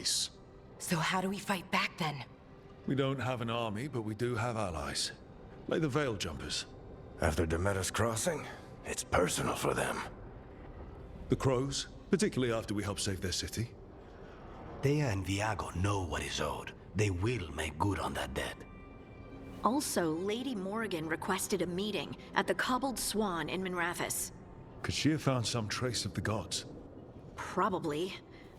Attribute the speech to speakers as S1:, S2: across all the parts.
S1: place.
S2: So how do we fight back then?
S3: We don't have an army, but we do have allies. Like the Veil Jumpers.
S4: After Demeter's crossing, it's personal for them.
S3: The Crows, particularly after we helped save their city.
S5: Thea and Viago know what is owed. They will make good on that debt.
S6: Also, Lady Morrigan requested a meeting at the Cobbled Swan in Minrathous.
S3: Could she have found some trace of the gods?
S6: Probably.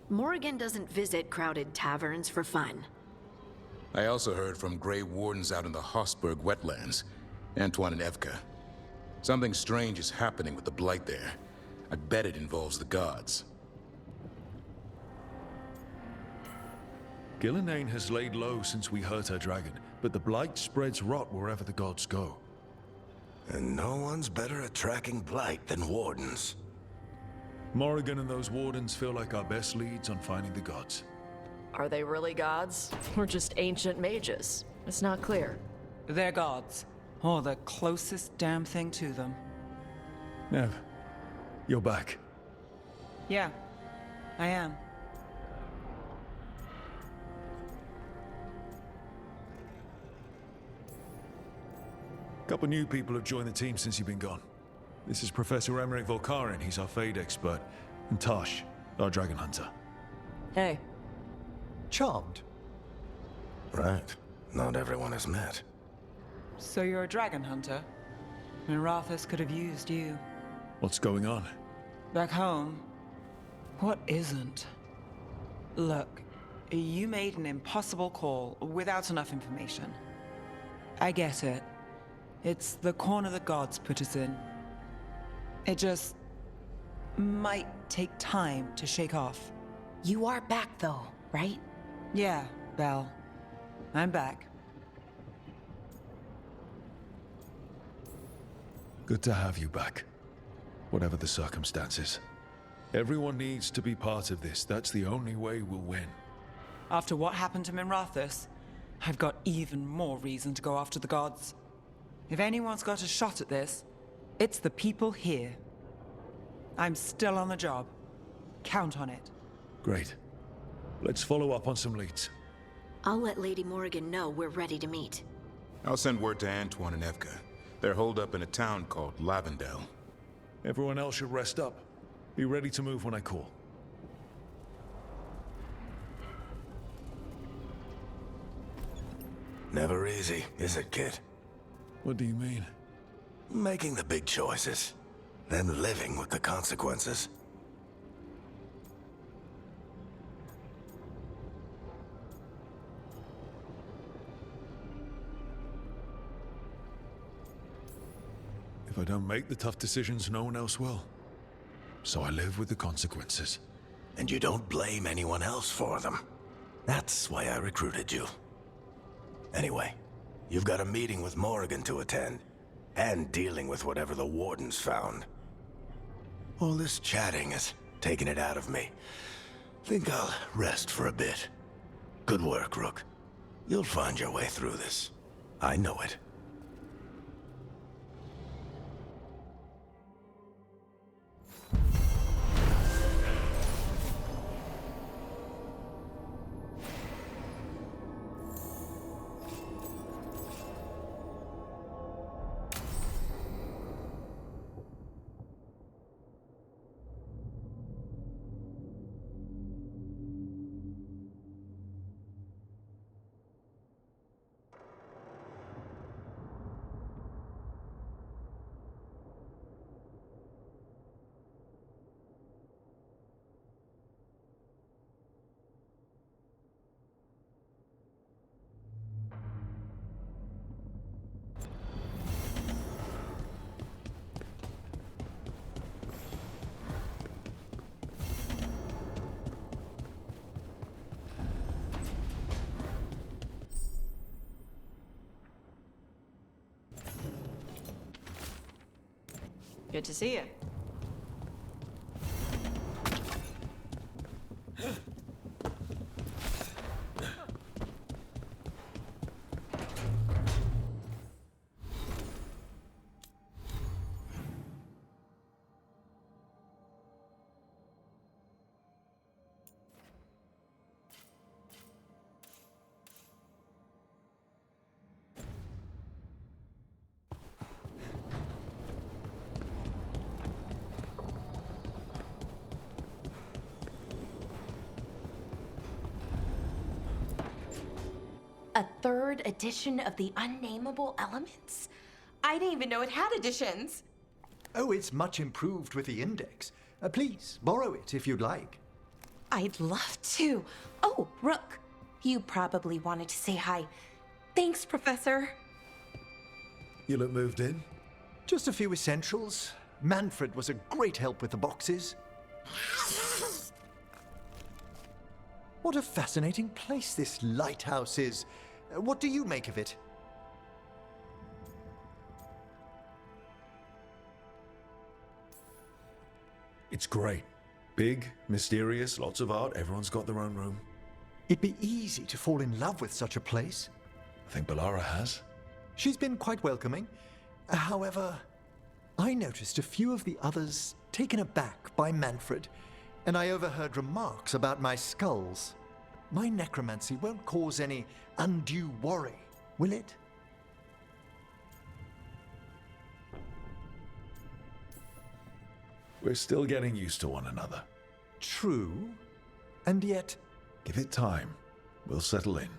S6: Morrigan doesn't visit crowded taverns for fun.
S1: I also heard from Grey Wardens out in the Hossberg wetlands, Antoine and Evka. Something strange is happening with the Blight there. I bet it involves the gods.
S3: Gillenane has laid low since we hurt her dragon, but the Blight spreads rot wherever the gods go.
S4: And no one's better at tracking Blight than Wardens.
S3: Morrigan and those Wardens feel like our best leads on finding the gods.
S7: Are they really gods? Or just ancient mages? It's not clear.
S8: They're gods. Or the closest damn thing to them.
S3: Nev, you're back.
S8: Yeah, I am.
S3: A couple new people have joined the team since you've been gone. This is Professor Emmerich Volkaren, he's our Fade expert, and Tosh, our Dragon Hunter.
S7: Hey.
S5: Charmed.
S4: Right. Not everyone has met.
S8: So you're a dragon hunter? Minrathous could have used you.
S3: What's going on?
S8: Back home, what isn't? Look, you made an impossible call without enough information. I get it. It's the corner the gods put us in. It just might take time to shake off.
S2: You are back though, right?
S8: Yeah, Belle. I'm back.
S3: Good to have you back. Whatever the circumstances. Everyone needs to be part of this. That's the only way we'll win.
S8: After what happened to Minrathous, I've got even more reason to go after the gods. If anyone's got a shot at this, it's the people here. I'm still on the job. Count on it.
S3: Great. Let's follow up on some leads.
S6: I'll let Lady Morrigan know we're ready to meet.
S1: I'll send word to Antoine and Evka. They're holed up in a town called Lavendel.
S3: Everyone else should rest up. Be ready to move when I call.
S4: Never easy, is it, kid?
S3: What do you mean?
S4: Making the big choices, then living with the consequences.
S3: If I don't make the tough decisions, no one else will. So I live with the consequences.
S4: And you don't blame anyone else for them. That's why I recruited you. Anyway, you've got a meeting with Morrigan to attend, and dealing with whatever the Wardens found. All this chatting has taken it out of me. Think I'll rest for a bit. Good work, Rook. You'll find your way through this. I know it.
S7: Good to see you.
S2: A third edition of the Unnameable Elements? I didn't even know it had editions.
S9: Oh, it's much improved with the index. Please, borrow it if you'd like.
S2: I'd love to. Oh, Rook, you probably wanted to say hi. Thanks, Professor.
S3: You look moved in?
S9: Just a few essentials. Manfred was a great help with the boxes. What a fascinating place this lighthouse is. What do you make of it?
S3: It's great. Big, mysterious, lots of art, everyone's got their own room.
S9: It'd be easy to fall in love with such a place.
S3: I think Bellara has.
S9: She's been quite welcoming. However, I noticed a few of the others taken aback by Manfred, and I overheard remarks about my skulls. My necromancy won't cause any undue worry, will it?
S3: We're still getting used to one another.
S9: True, and yet...
S3: Give it time. We'll settle in.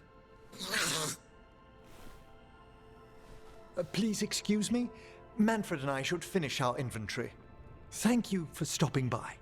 S9: Please excuse me. Manfred and I should finish our inventory. Thank you for stopping by.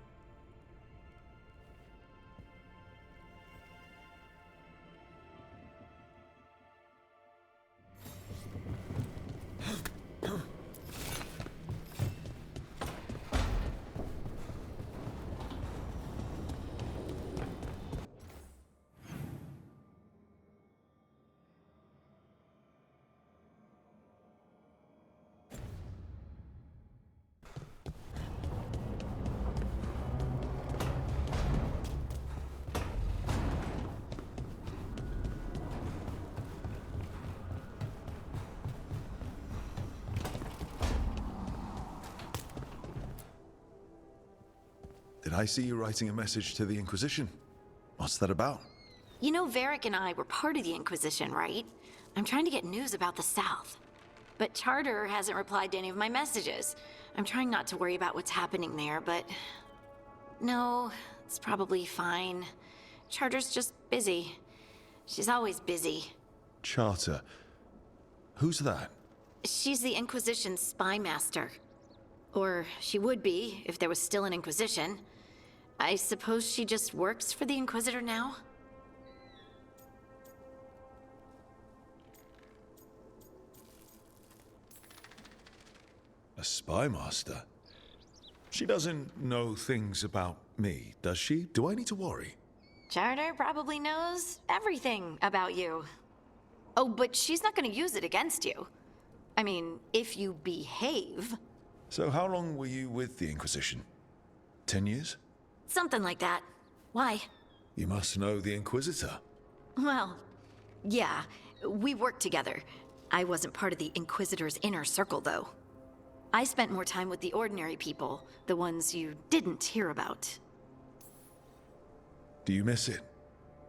S3: Did I see you writing a message to the Inquisition? What's that about?
S6: You know, Varric and I were part of the Inquisition, right? I'm trying to get news about the South. But Charter hasn't replied to any of my messages. I'm trying not to worry about what's happening there, but... No, it's probably fine. Charter's just busy. She's always busy.
S3: Charter. Who's that?
S6: She's the Inquisition's spy master. Or she would be, if there was still an Inquisition. I suppose she just works for the Inquisitor now?
S3: A spy master? She doesn't know things about me, does she? Do I need to worry?
S6: Charter probably knows everything about you. Oh, but she's not gonna use it against you. I mean, if you behave.
S3: So how long were you with the Inquisition? 10 years?
S6: Something like that. Why?
S3: You must know the Inquisitor.
S6: Well, yeah, we worked together. I wasn't part of the Inquisitor's inner circle, though. I spent more time with the ordinary people, the ones you didn't hear about.
S3: Do you miss it?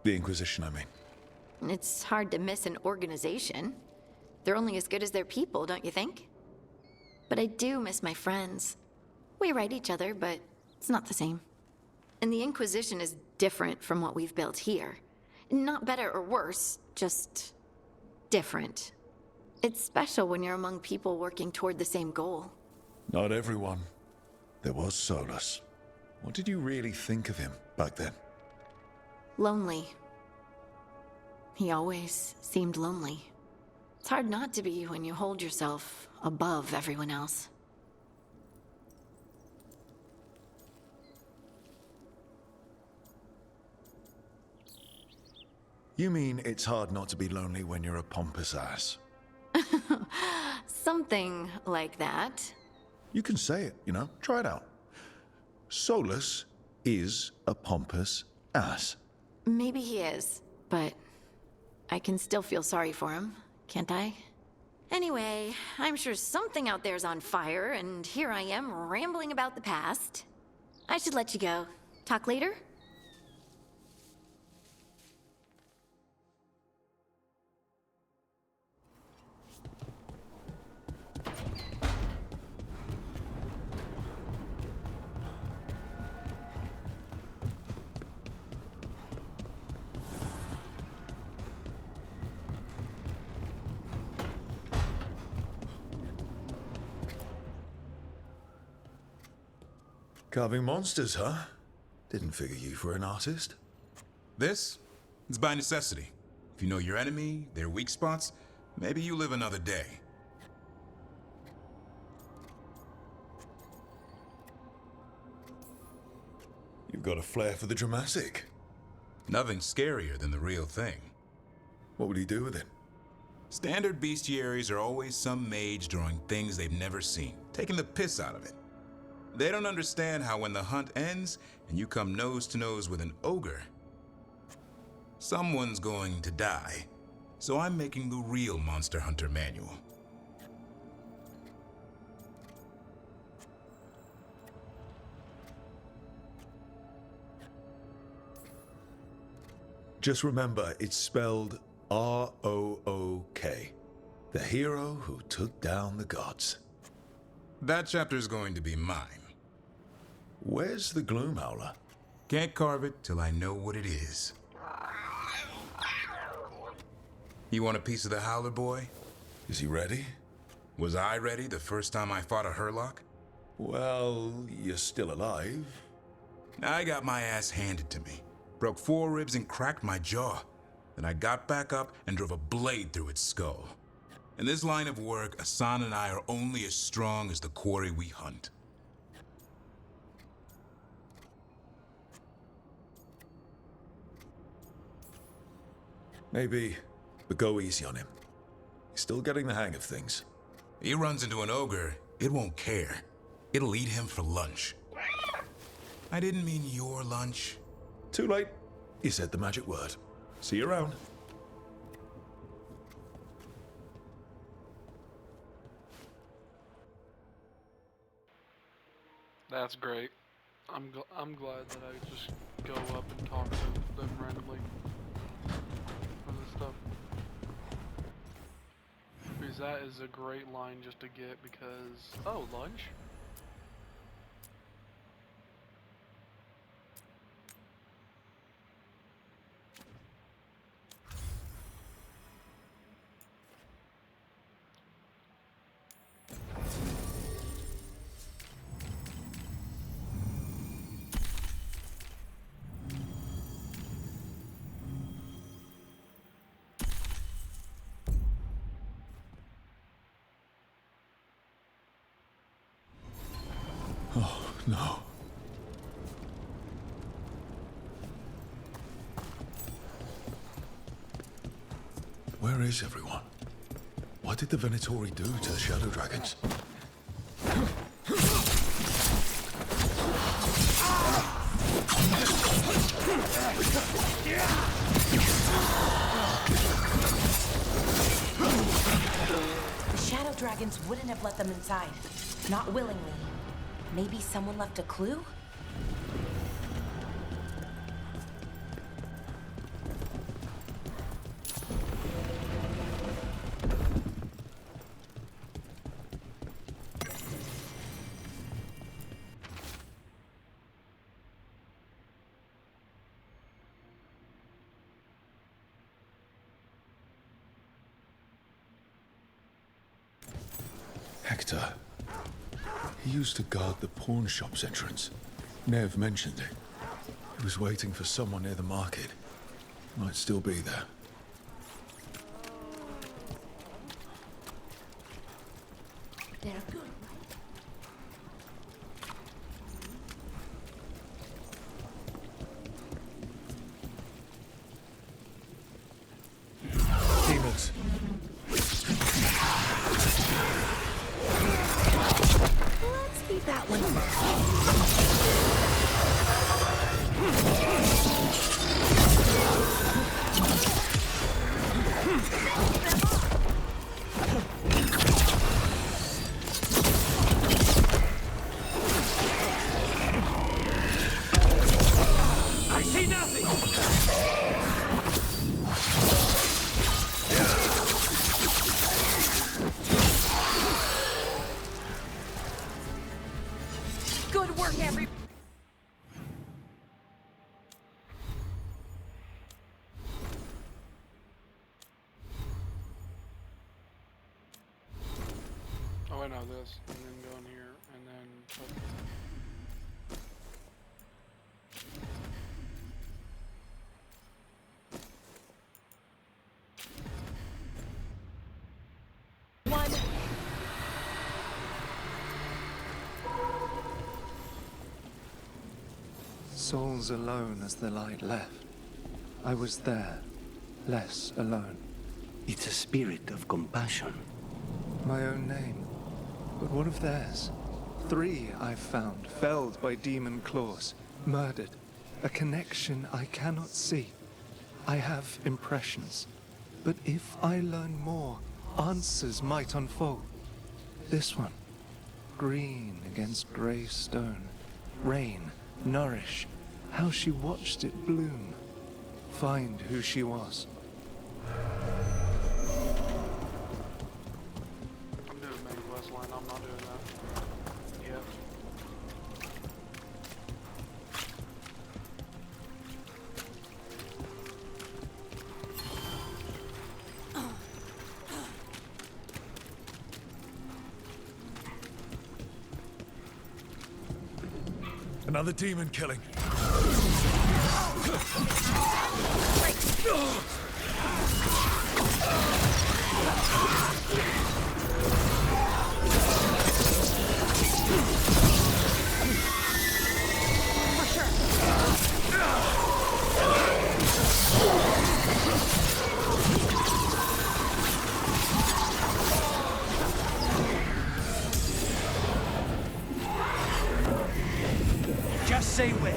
S3: The Inquisition, I mean.
S6: It's hard to miss an organization. They're only as good as their people, don't you think? But I do miss my friends. We write each other, but it's not the same. And the Inquisition is different from what we've built here. Not better or worse, just different. It's special when you're among people working toward the same goal.
S3: Not everyone. There was Solus. What did you really think of him back then?
S6: Lonely. He always seemed lonely. It's hard not to be when you hold yourself above everyone else.
S3: You mean it's hard not to be lonely when you're a pompous ass?
S6: Something like that.
S3: You can say it, you know? Try it out. Solus is a pompous ass.
S6: Maybe he is, but I can still feel sorry for him, can't I? Anyway, I'm sure something out there's on fire, and here I am rambling about the past. I should let you go. Talk later?
S3: Carving monsters, huh? Didn't figure you for an artist.
S1: This is by necessity. If you know your enemy, their weak spots, maybe you live another day.
S3: You've got a flair for the dramatic.
S1: Nothing scarier than the real thing.
S3: What would he do with it?
S1: Standard bestiaries are always some mage drawing things they've never seen, taking the piss out of it. They don't understand how when the hunt ends and you come nose to nose with an ogre, someone's going to die. So I'm making the real Monster Hunter manual.
S3: Just remember, it's spelled R-O-O-K. The hero who took down the gods.
S1: That chapter's going to be mine.
S3: Where's the Gloom Howler?
S1: Can't carve it till I know what it is. You want a piece of the Howler, boy?
S3: Is he ready?
S1: Was I ready the first time I fought a Hurlock?
S3: Well, you're still alive.
S1: I got my ass handed to me. Broke 4 ribs and cracked my jaw. Then I got back up and drove a blade through its skull. In this line of work, Asan and I are only as strong as the quarry we hunt.
S3: Maybe, but go easy on him. He's still getting the hang of things.
S1: He runs into an ogre, it won't care. It'll eat him for lunch. I didn't mean your lunch.
S3: Too late. You said the magic word. See you around.
S10: That's great. I'm glad that I just go up and talk to them randomly for this stuff. Because that is a great line just to get because, oh, lunch?
S3: Oh, no. Where is everyone? What did the Venatori do to the Shadow Dragons?
S2: The Shadow Dragons wouldn't have let them inside. Not willingly. Maybe someone left a clue?
S3: Hector. He used to guard the pawn shop's entrance. Nev mentioned it. He was waiting for someone near the market. Might still be there.
S2: They're good.
S3: Demons.
S2: Let's leave that one alone.
S5: I see nothing!
S2: Good work, every.
S10: Oh, I know this, and then go in here, and then.
S11: souls alone as the light left. I was there, less alone.
S5: It's a spirit of compassion.
S11: My own name. But what of theirs? 3 I've found, felled by demon claws, murdered. A connection I cannot see. I have impressions. But if I learn more, answers might unfold. This one. Green against grey stone. Rain, nourish. How she watched it bloom. Find who she was.
S10: I'm doing main quest line. I'm not doing that. Yep.
S3: Another demon killing.
S5: Just say when.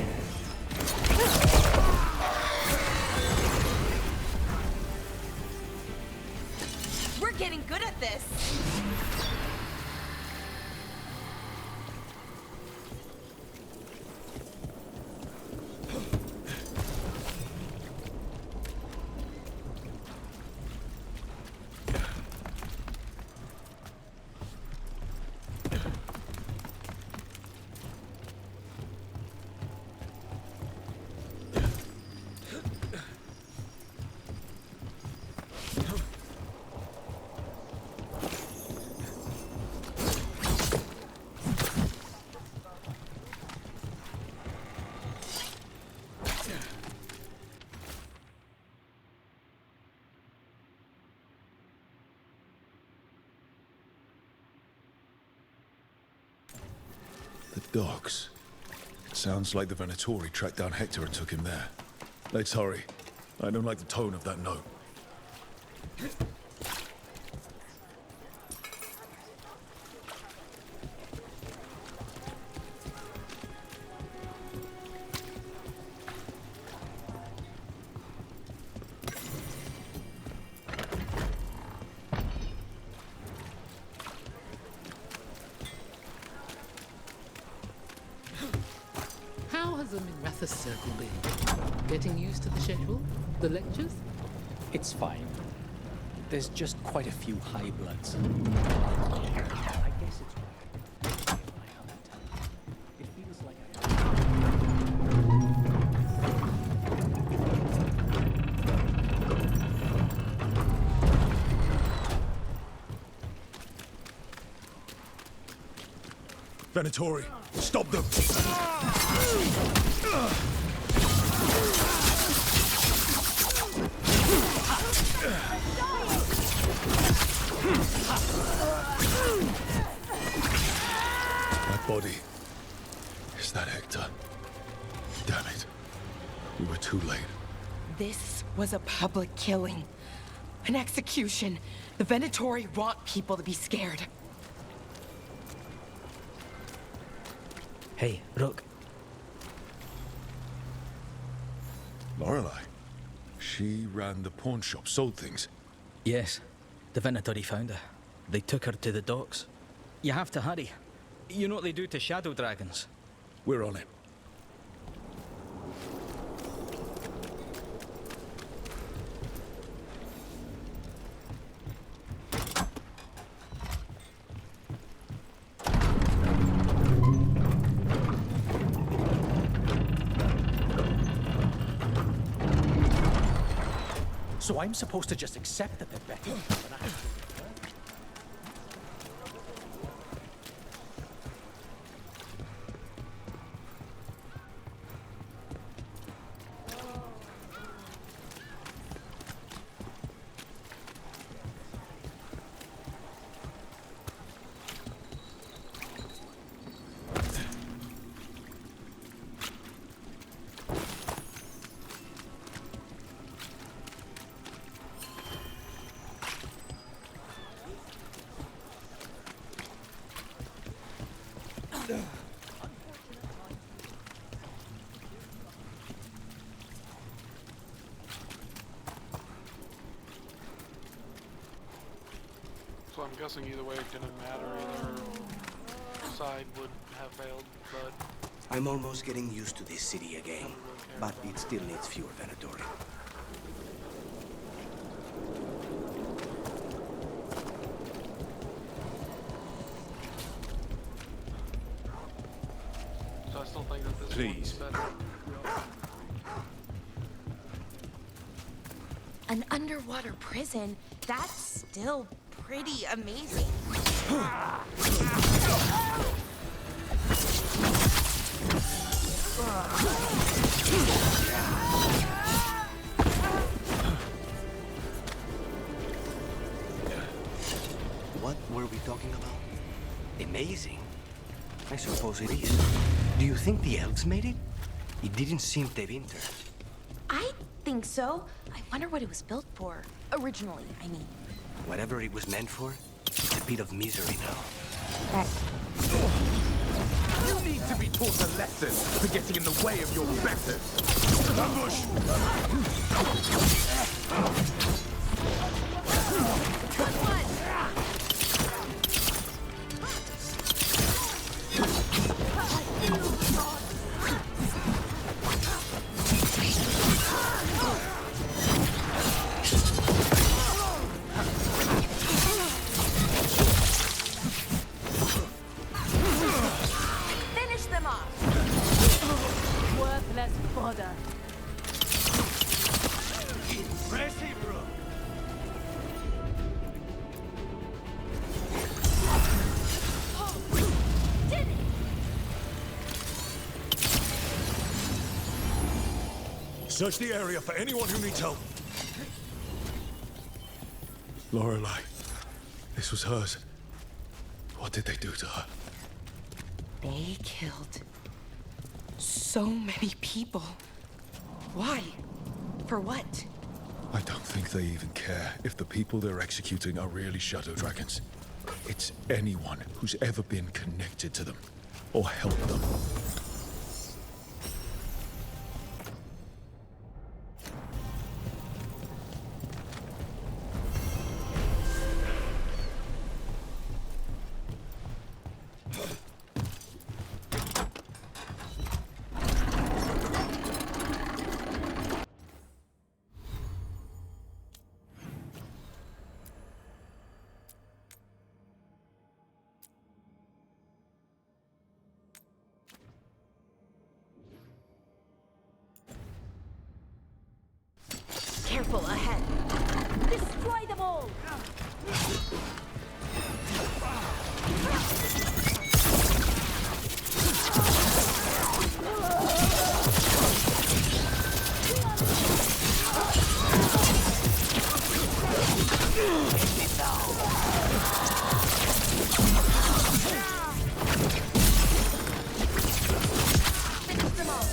S2: We're getting good at this.
S3: The docks. It sounds like the Venatori tracked down Hector and took him there. Let's hurry. I don't like the tone of that note.
S12: How has the Mirathas circle been? Getting used to the schedule? The lectures?
S13: It's fine. There's just quite a few high bloods. I guess it's right. It feels like
S3: Venatori, stop them! That body. Is that Hector? Damn it. We were too late.
S14: This was a public killing. An execution. The Venatori want people to be scared.
S13: Hey, Rook.
S3: Lorelei. She ran the pawn shop, sold things.
S13: Yes, the Venatori found her. They took her to the docks. You have to hurry. You know what they do to shadow dragons?
S3: We're on it.
S13: So I'm supposed to just accept that they're better than I have to.
S10: So I'm guessing either way it didn't matter. Either side would have failed, but...
S5: I'm almost getting used to this city again, but it still needs fewer Venatori.
S10: So I still think that this
S3: Please.
S10: one's better.
S2: An underwater prison? That's still pretty amazing.
S5: What were we talking about? Amazing? I suppose it is. Do you think the elves made it? It didn't seem de winter.
S2: I think so. I wonder what it was built for. Originally, I mean.
S5: Whatever it was meant for, it's a bit of misery now.
S2: Right.
S15: You need to be taught a lesson for getting in the way of your betters. Ambush!
S2: Finish them off!
S16: Worthless fodder.
S3: Search the area for anyone who needs help. Lorelei. This was hers. What did they do to her?
S14: They killed so many people. Why? For what?
S3: I don't think they even care if the people they're executing are really shadow dragons. It's anyone who's ever been connected to them or helped them.
S2: Careful ahead. Destroy them all! Finish them all!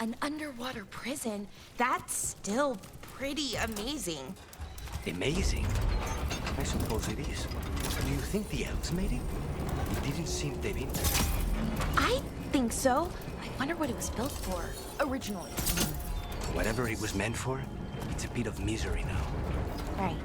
S2: An underwater prison? That's still pretty amazing.
S5: Amazing? I suppose it is. Do you think the elves made it? It didn't seem de winter.
S2: I think so. I wonder what it was built for. Originally.
S5: Whatever it was meant for, it's a bit of misery now.
S2: Right.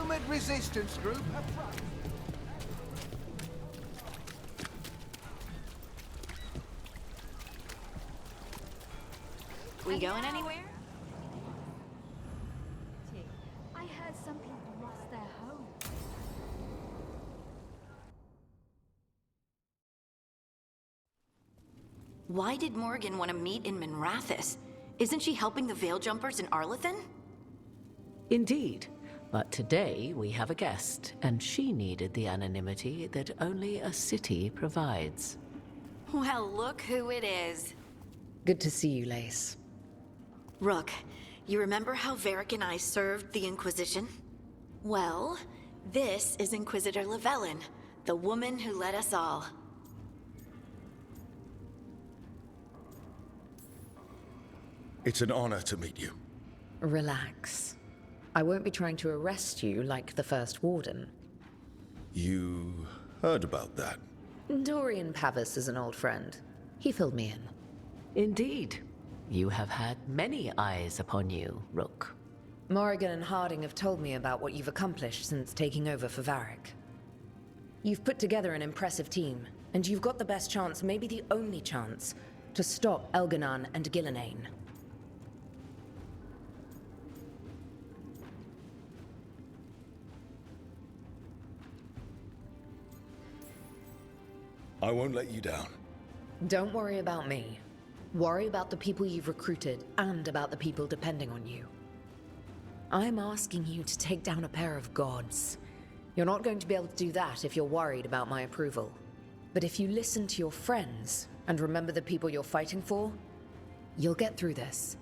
S16: Nomad resistance group have...
S6: We going anywhere?
S17: I heard some people lost their home.
S6: Why did Morgan want to meet in Minrathous? Isn't she helping the Veil Jumpers in Arlethan?
S12: Indeed. But today we have a guest, and she needed the anonymity that only a city provides.
S6: Well, look who it is.
S18: Good to see you, Lace.
S6: Rook, you remember how Varric and I served the Inquisition? Well, this is Inquisitor Llewellyn, the woman who led us all.
S3: It's an honor to meet you.
S18: Relax. I won't be trying to arrest you like the First Warden.
S3: You heard about that?
S18: Dorian Pavis is an old friend. He filled me in.
S12: Indeed. You have had many eyes upon you, Rook.
S18: Morrigan and Harding have told me about what you've accomplished since taking over for Varric. You've put together an impressive team, and you've got the best chance, maybe the only chance, to stop Elganon and Gillenane.
S3: I won't let you down.
S18: Don't worry about me. Worry about the people you've recruited and about the people depending on you. I'm asking you to take down a pair of gods. You're not going to be able to do that if you're worried about my approval. But if you listen to your friends and remember the people you're fighting for, you'll get through this.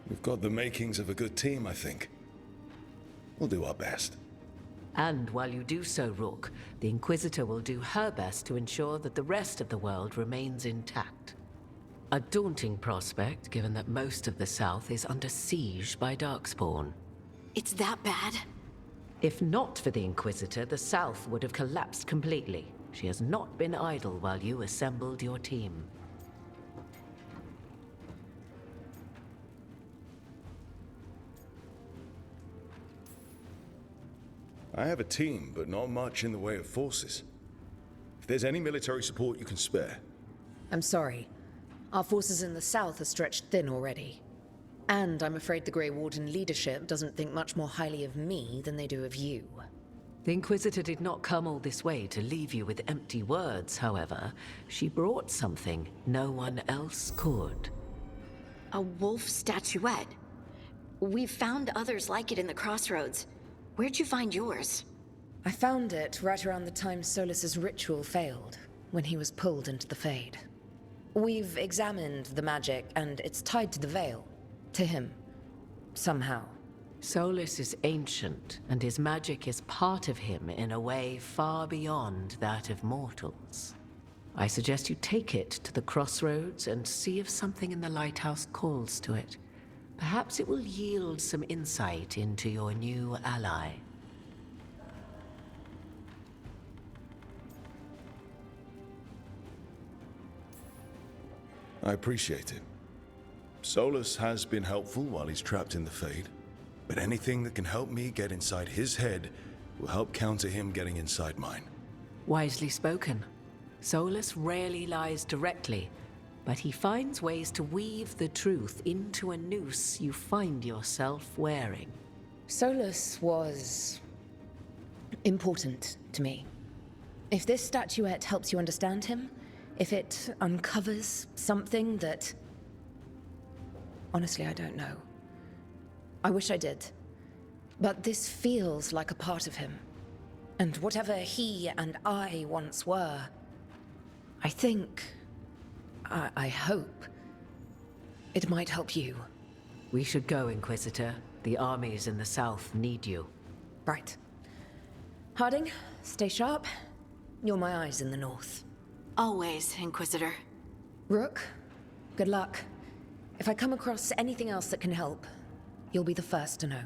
S3: We've got the makings of a good team, I think. We'll do our best.
S12: And while you do so, Rook, the Inquisitor will do her best to ensure that the rest of the world remains intact. A daunting prospect, given that most of the South is under siege by Darkspawn.
S6: It's that bad?
S12: If not for the Inquisitor, the South would have collapsed completely. She has not been idle while you assembled your team.
S3: I have a team, but not much in the way of forces. If there's any military support you can spare.
S18: I'm sorry. Our forces in the south are stretched thin already. And I'm afraid the Grey Warden leadership doesn't think much more highly of me than they do of you.
S12: The Inquisitor did not come all this way to leave you with empty words, however. She brought something no one else could.
S6: A wolf statuette. We've found others like it in the crossroads. Where'd you find yours?
S18: I found it right around the time Solus's ritual failed, when he was pulled into the Fade. We've examined the magic, and it's tied to the Veil. To him. Somehow.
S12: Solus is ancient, and his magic is part of him in a way far beyond that of mortals. I suggest you take it to the crossroads and see if something in the lighthouse calls to it. Perhaps it will yield some insight into your new ally.
S3: I appreciate it. Solus has been helpful while he's trapped in the Fade, but anything that can help me get inside his head will help counter him getting inside mine.
S12: Wisely spoken. Solus rarely lies directly, but he finds ways to weave the truth into a noose you find yourself wearing.
S18: Solus was important to me. If this statuette helps you understand him, if it uncovers something that... Honestly, I don't know. I wish I did. But this feels like a part of him. And whatever he and I once were, I think... I hope... it might help you.
S12: We should go, Inquisitor. The armies in the south need you.
S18: Right. Harding, stay sharp. You're my eyes in the north.
S6: Always, Inquisitor.
S18: Rook, good luck. If I come across anything else that can help, you'll be the first to know.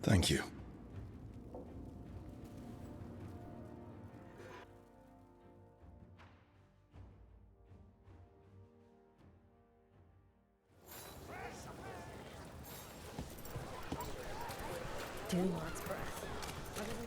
S3: Thank you.
S14: Two months' breath.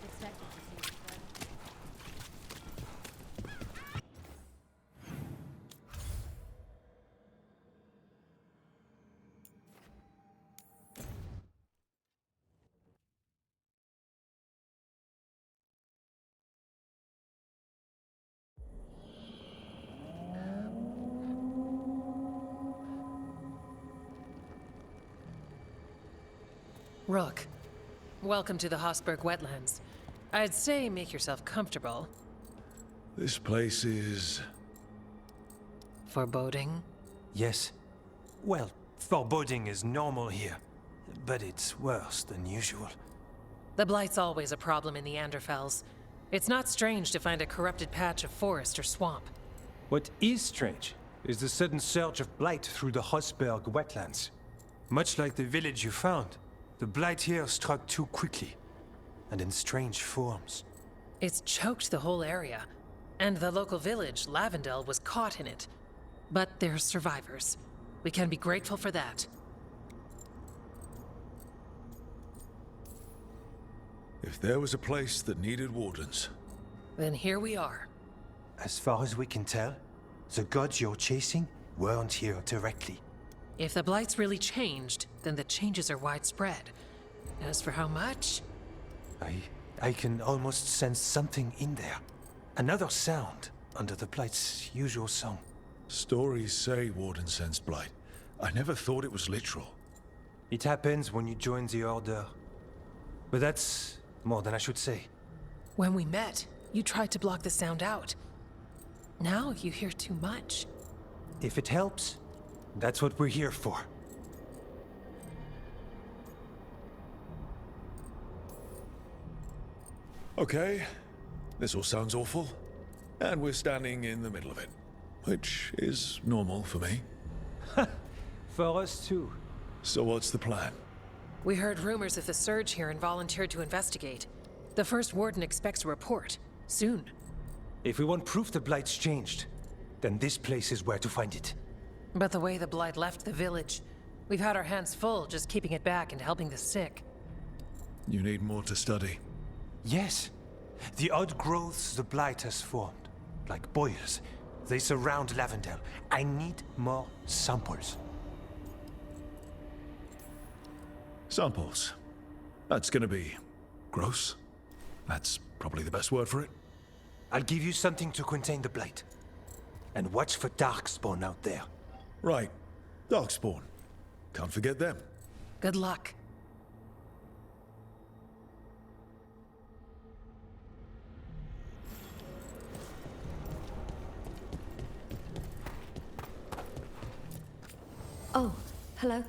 S16: Rook, welcome to the Hossberg Wetlands. I'd say make yourself comfortable.
S3: This place is...
S16: Foreboding?
S19: Yes. Well, foreboding is normal here, but it's worse than usual.
S16: The Blight's always a problem in the Anderfels. It's not strange to find a corrupted patch of forest or swamp.
S19: What is strange is the sudden surge of blight through the Hossberg wetlands. Much like the village you found, the blight here struck too quickly, and in strange forms.
S16: It's choked the whole area, and the local village, Lavendel, was caught in it. But they're survivors. We can be grateful for that.
S3: If there was a place that needed wardens...
S16: Then here we are.
S19: As far as we can tell, the gods you're chasing weren't here directly.
S16: If the Blight's really changed, then the changes are widespread. As for how much...
S19: I can almost sense something in there. Another sound under the Blight's usual song.
S3: Stories say wardens sense blight. I never thought it was literal.
S19: It happens when you join the Order. But that's more than I should say.
S16: When we met, you tried to block the sound out. Now you hear too much.
S19: If it helps, that's what we're here for.
S3: Okay, this all sounds awful. And we're standing in the middle of it. Which is normal for me.
S19: For us too.
S3: So what's the plan?
S16: We heard rumors of the surge here and volunteered to investigate. The first warden expects a report. Soon.
S19: If we want proof the Blight's changed, then this place is where to find it.
S16: But the way the Blight left the village, we've had our hands full just keeping it back and helping the sick.
S3: You need more to study.
S19: Yes. The odd growths the Blight has formed, like boils, they surround Lavendel. I need more samples.
S3: Samples. That's gonna be... gross. That's probably the best word for it.
S19: I'll give you something to contain the Blight. And watch for Darkspawn out there.
S3: Right. Darkspawn. Can't forget them.
S16: Good luck.
S2: Oh, hello.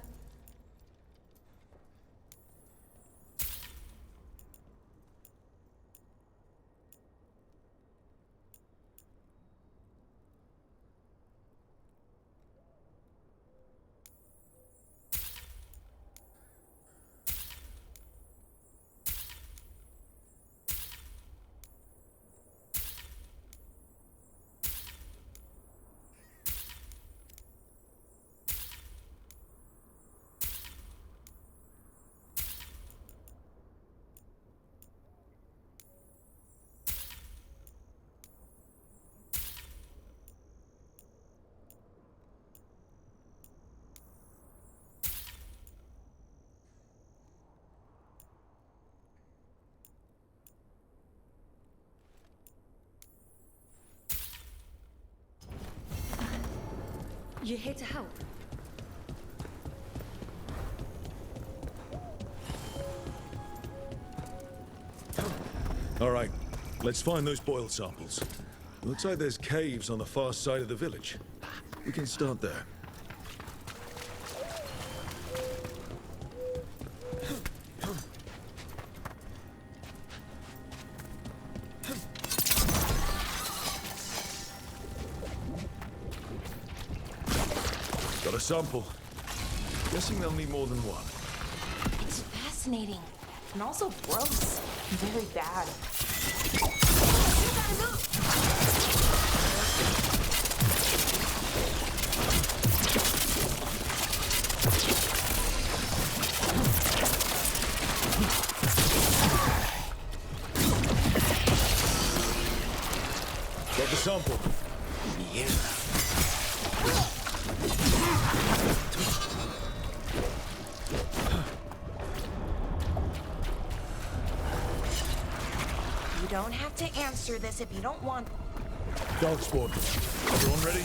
S2: You're here to help.
S3: All right, let's find those boil samples. Looks like there's caves on the far side of the village. We can start there. Got a sample. Guessing they'll need more than one.
S2: It's fascinating. And also gross. Very bad.
S3: Got the sample.
S4: Yeah.
S2: You don't have to answer this if you don't want.
S3: Darkspawn. Everyone ready?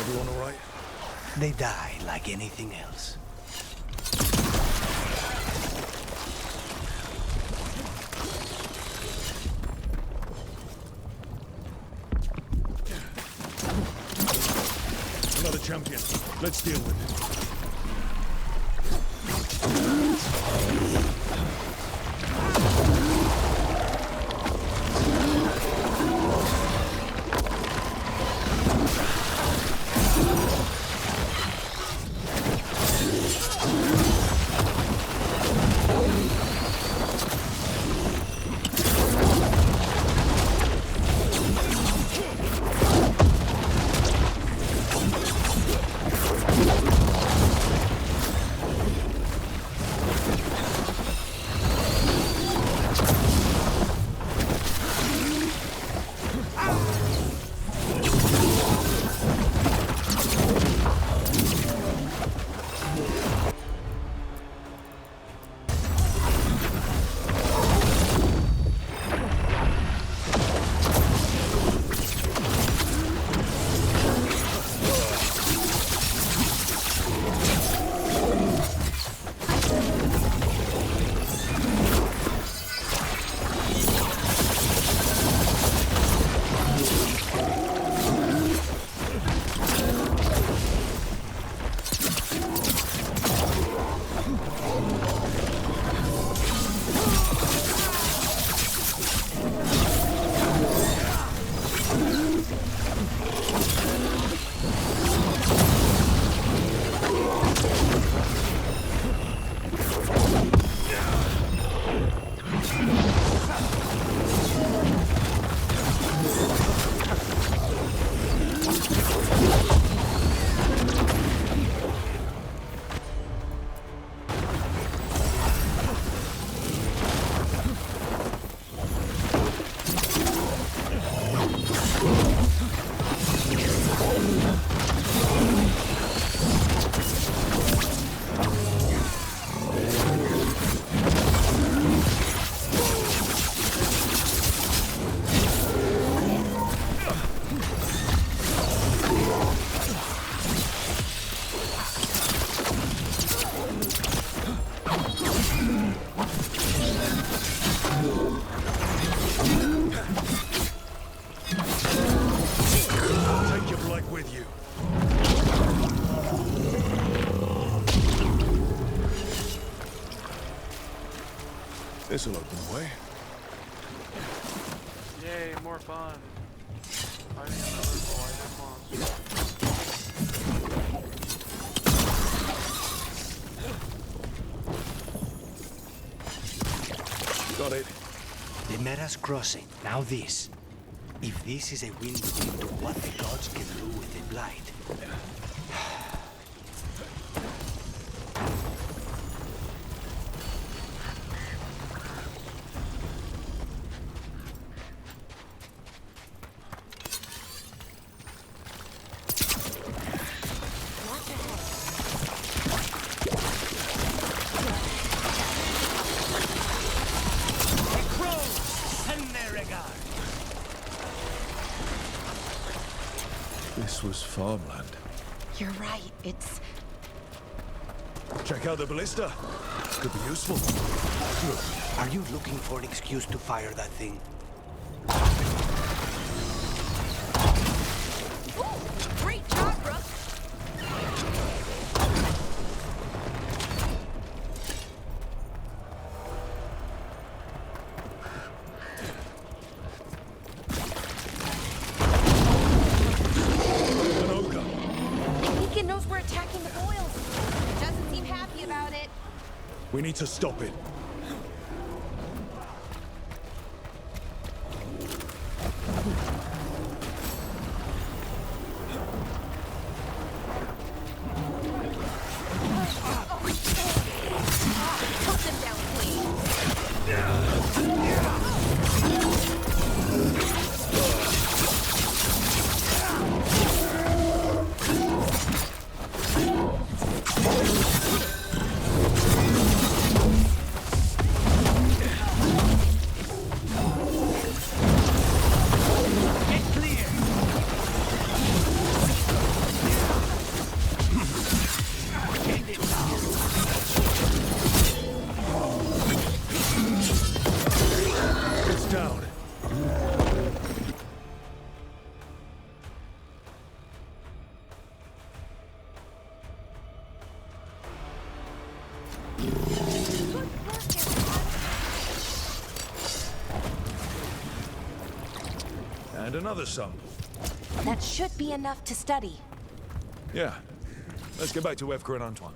S3: Everyone all right?
S5: They die like anything else.
S3: Another champion. Let's deal with it. This'll open the way.
S10: Yay, more fun. Fighting another blighted monster.
S3: Got it.
S5: They met us crossing. Now this. If this is a window into what the gods can do with a blight.
S3: This was farmland.
S14: You're right, it's...
S3: Check out the ballista. Could be useful.
S5: Are you looking for an excuse to fire that thing?
S14: Ooh, great job, Brooke! Beacon knows we're attacking the boils. Doesn't seem happy about it.
S3: We need to stop it.
S14: Put them down, please.
S3: another sample.
S2: That should be enough to study.
S3: Yeah. Let's get back to Evka and Antoine.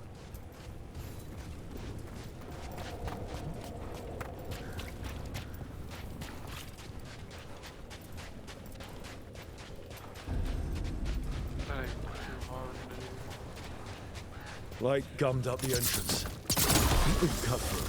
S10: That ain't too hard, dude.
S3: Light gummed up the entrance. We can cut through.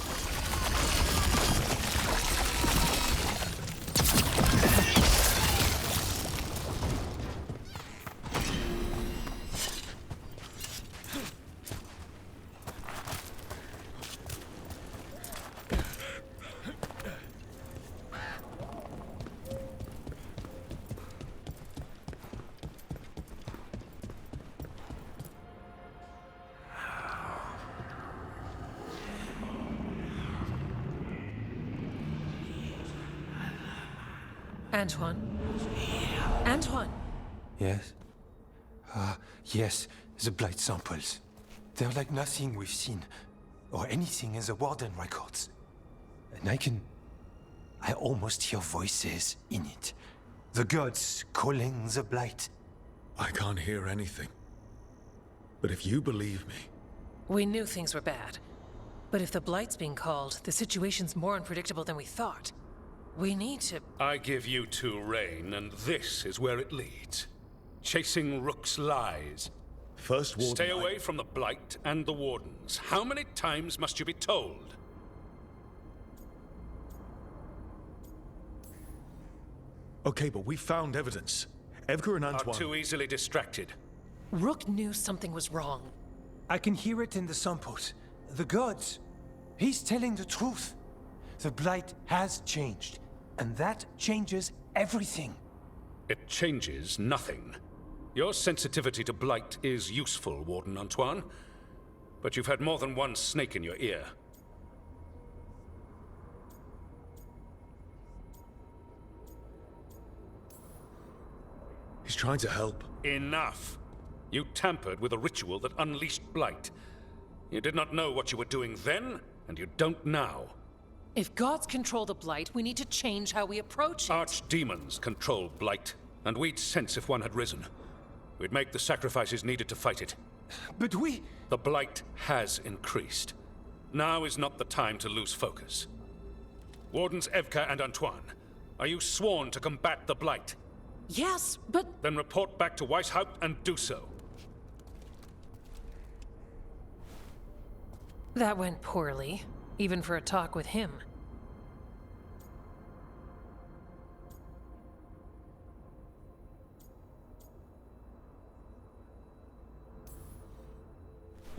S16: Antoine? Antoine!
S19: Yes? Yes, the blight samples. They're like nothing we've seen, or anything in the Warden records. And I almost hear voices in it. The gods calling the blight.
S3: I can't hear anything. But if you believe me...
S16: We knew things were bad. But if the Blight's being called, the situation's more unpredictable than we thought. We need to...
S20: I give you two Rain, and this is where it leads. Chasing Rook's lies.
S3: First Warden...
S20: Stay away from the Blight and the Wardens. How many times must you be told?
S3: Okay, but we found evidence. Evka and Antoine...
S20: Are too easily distracted.
S16: Rook knew something was wrong.
S19: I can hear it in the samples. The gods. He's telling the truth. The blight has changed, and that changes everything.
S20: It changes nothing. Your sensitivity to blight is useful, Warden Antoine. But you've had more than one snake in your ear.
S3: He's trying to help.
S20: Enough! You tampered with a ritual that unleashed blight. You did not know what you were doing then, and you don't now.
S16: If gods control the Blight, we need to change how we approach it.
S20: Archdemons control blight, and we'd sense if one had risen. We'd make the sacrifices needed to fight it.
S19: But we...
S20: The blight has increased. Now is not the time to lose focus. Wardens Evka and Antoine, are you sworn to combat the blight?
S16: Yes, but...
S20: Then report back to Weishaupt and do so.
S16: That went poorly, even for a talk with him.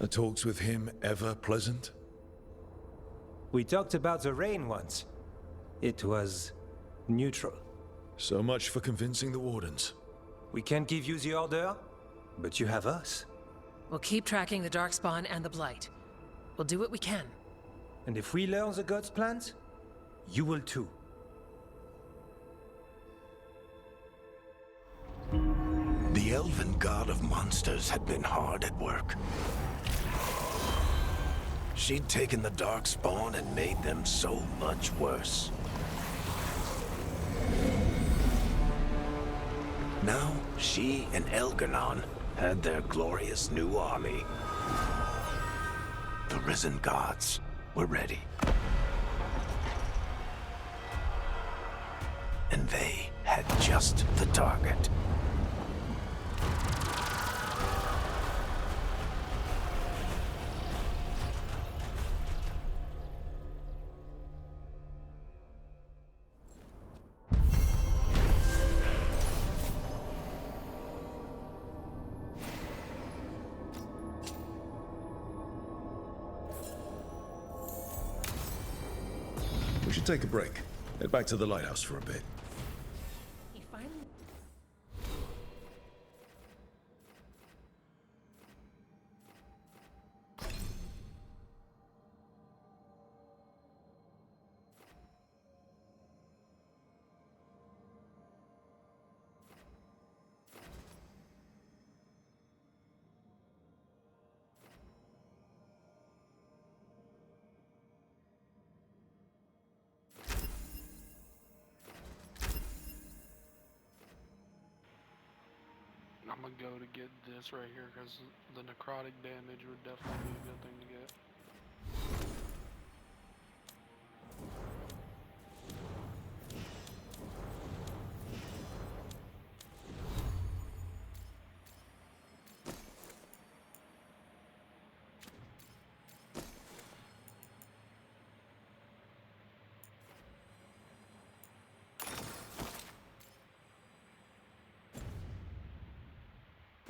S3: Are talks with him ever pleasant?
S19: We talked about the rain once. It was neutral.
S3: So much for convincing the Wardens.
S19: We can't give you the order, but you have us.
S16: We'll keep tracking the Darkspawn and the Blight. We'll do what we can.
S19: And if we learn the gods' plans, you will too.
S4: The elven god of monsters had been hard at work. She'd taken the Darkspawn and made them so much worse. Now, she and Elganon had their glorious new army. The risen gods were ready. And they had just the target.
S3: We should take a break. Head back to the lighthouse for a bit.
S10: gonna go to get this right here because the necrotic damage would definitely be a good thing to get.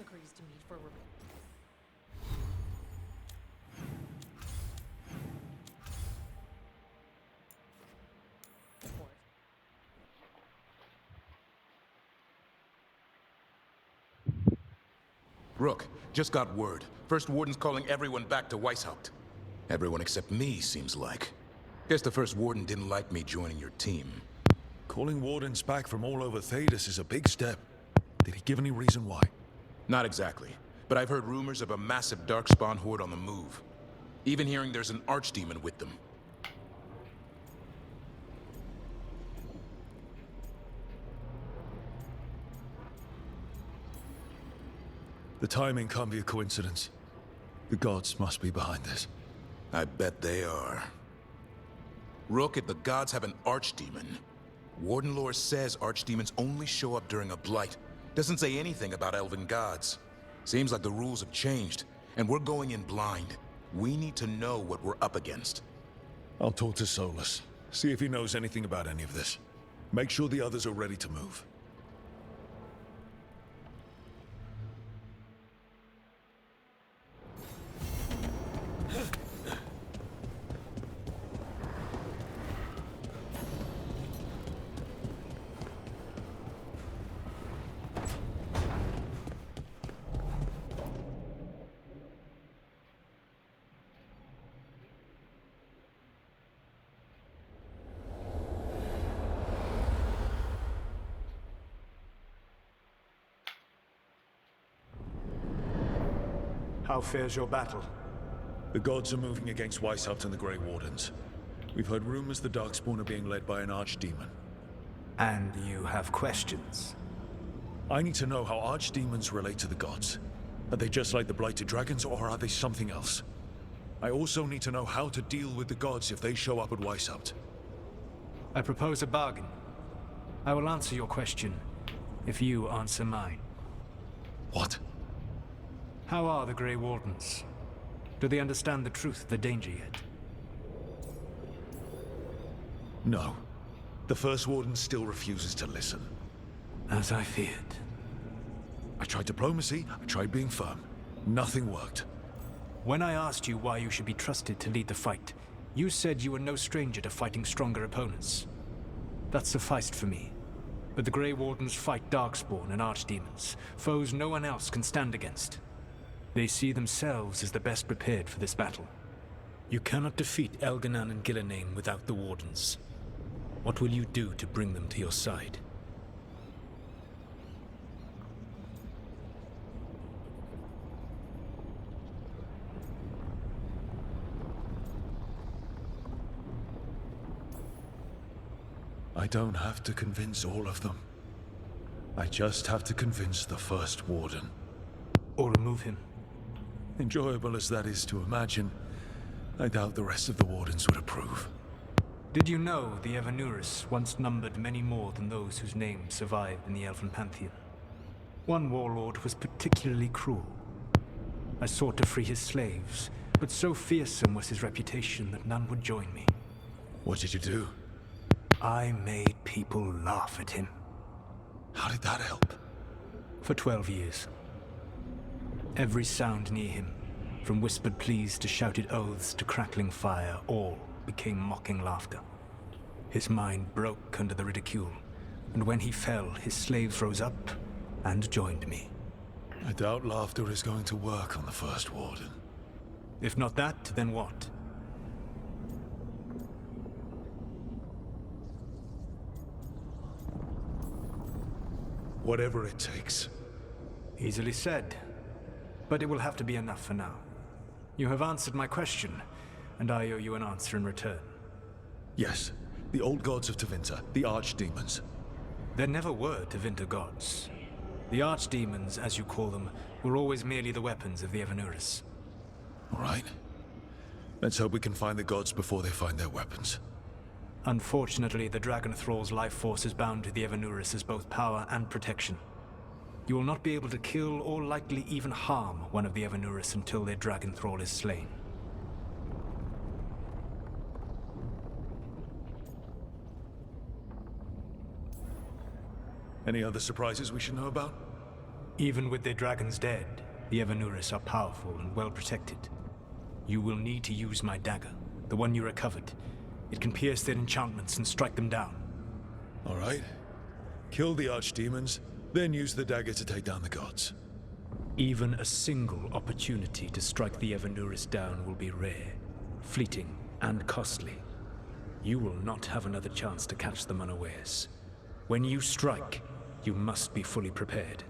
S16: Agrees to meet for
S1: Rook, just got word. First Warden's calling everyone back to Weishaupt. Everyone except me, seems like. Guess the First Warden didn't like me joining your team.
S3: Calling Wardens back from all over Thedas is a big step. Did he give any reason why?
S1: Not exactly, but I've heard rumors of a massive Darkspawn horde on the move. Even hearing there's an Archdemon with them.
S3: The timing can't be a coincidence. The gods must be behind this.
S1: I bet they are. Rook, if the gods have an Archdemon, Warden lore says Archdemons only show up during a blight. Doesn't say anything about elven gods. Seems like the rules have changed, and we're going in blind. We need to know what we're up against.
S3: I'll talk to Solus, see if he knows anything about any of this. Make sure the others are ready to move.
S21: How fares your battle?
S3: The gods are moving against Weishaupt and the Grey Wardens. We've heard rumors the Darkspawn are being led by an Archdemon.
S21: And you have questions?
S3: I need to know how Archdemons relate to the gods. Are they just like the Blighted Dragons, or are they something else? I also need to know how to deal with the gods if they show up at Weishaupt.
S21: I propose a bargain. I will answer your question if you answer mine.
S3: What?
S21: How are the Grey Wardens? Do they understand the truth of the danger yet?
S3: No. The First Warden still refuses to listen.
S21: As I feared.
S3: I tried diplomacy, I tried being firm. Nothing worked.
S21: When I asked you why you should be trusted to lead the fight, you said you were no stranger to fighting stronger opponents. That sufficed for me. But the Grey Wardens fight Darkspawn and Archdemons, foes no one else can stand against. They see themselves as the best prepared for this battle. You cannot defeat Elganan and Gillenane without the Wardens. What will you do to bring them to your side?
S3: I don't have to convince all of them. I just have to convince the First Warden.
S21: Or remove him.
S3: Enjoyable as that is to imagine, I doubt the rest of the Wardens would approve.
S21: Did you know the Evanurus once numbered many more than those whose names survive in the Elven Pantheon? One warlord was particularly cruel. I sought to free his slaves, but so fearsome was his reputation that none would join me.
S3: What did you do?
S21: I made people laugh at him.
S3: How did that help?
S21: For 12 years. Every sound near him, from whispered pleas to shouted oaths to crackling fire, all became mocking laughter. His mind broke under the ridicule, and when he fell, his slaves rose up and joined me.
S3: I doubt laughter is going to work on the First Warden.
S21: If not that, then what?
S3: Whatever it takes.
S21: Easily said. But it will have to be enough for now. You have answered my question, and I owe you an answer in return.
S3: Yes, the old gods of Tevinter, the Archdemons.
S21: There never were Tevinter gods. The archdemons, as you call them, were always merely the weapons of the Evanurus.
S3: All right. Let's hope we can find the gods before they find their weapons.
S21: Unfortunately, the Dragon Thrall's life force is bound to the Evanurus as both power and protection. You will not be able to kill or likely even harm one of the Evanurus until their Dragon Thrall is slain.
S3: Any other surprises we should know about?
S21: Even with their dragons dead, the Evanurus are powerful and well protected. You will need to use my dagger, the one you recovered. It can pierce their enchantments and strike them down.
S3: All right. Kill the archdemons, then use the dagger to take down the gods.
S21: Even a single opportunity to strike the Evanurus down will be rare, fleeting, and costly. You will not have another chance to catch them unawares. When you strike, you must be fully prepared.